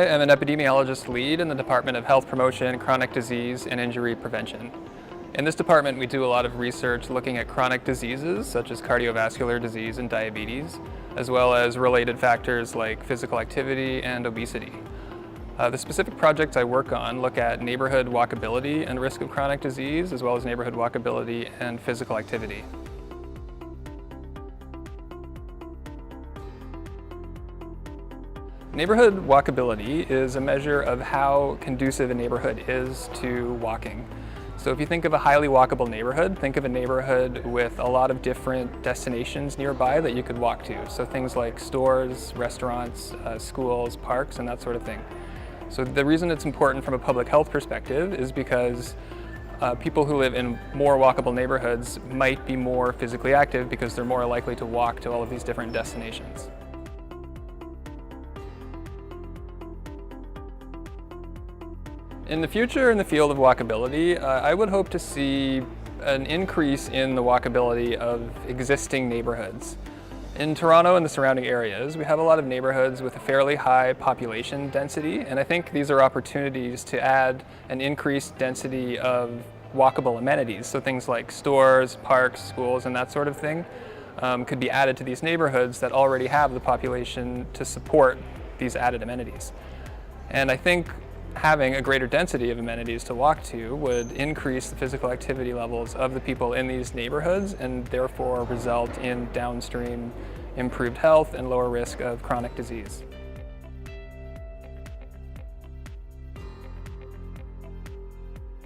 I am an epidemiologist lead in the Department of Health Promotion, Chronic Disease, and Injury Prevention. In this department, we do a lot of research looking at chronic diseases such as cardiovascular disease and diabetes, as well as related factors like physical activity and obesity. The specific projects I work on look at neighborhood walkability and risk of chronic disease, as well as neighborhood walkability and physical activity. Neighborhood walkability is a measure of how conducive a neighborhood is to walking. So if you think of a highly walkable neighborhood, think of a neighborhood with a lot of different destinations nearby that you could walk to. So things like stores, restaurants, schools, parks, and that sort of thing. So the reason it's important from a public health perspective is because people who live in more walkable neighborhoods might be more physically active because they're more likely to walk to all of these different destinations. In the future, in the field of walkability, I would hope to see an increase in the walkability of existing neighborhoods. In Toronto and the surrounding areas, we have a lot of neighborhoods with a fairly high population density, and I think these are opportunities to add an increased density of walkable amenities. So things like stores, parks, schools, and that sort of thing could be added to these neighborhoods that already have the population to support these added amenities. And I think having a greater density of amenities to walk to would increase the physical activity levels of the people in these neighborhoods and therefore result in downstream improved health and lower risk of chronic disease.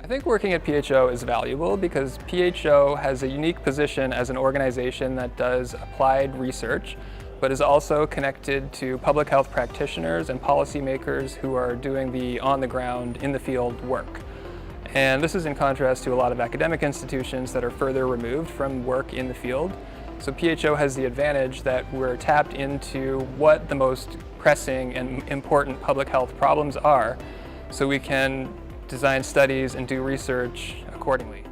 I think working at PHO is valuable because PHO has a unique position as an organization that does applied research, but is also connected to public health practitioners and policymakers who are doing the on-the-ground, in-the-field work. And this is in contrast to a lot of academic institutions that are further removed from work in the field. So PHO has the advantage that we're tapped into what the most pressing and important public health problems are, so we can design studies and do research accordingly.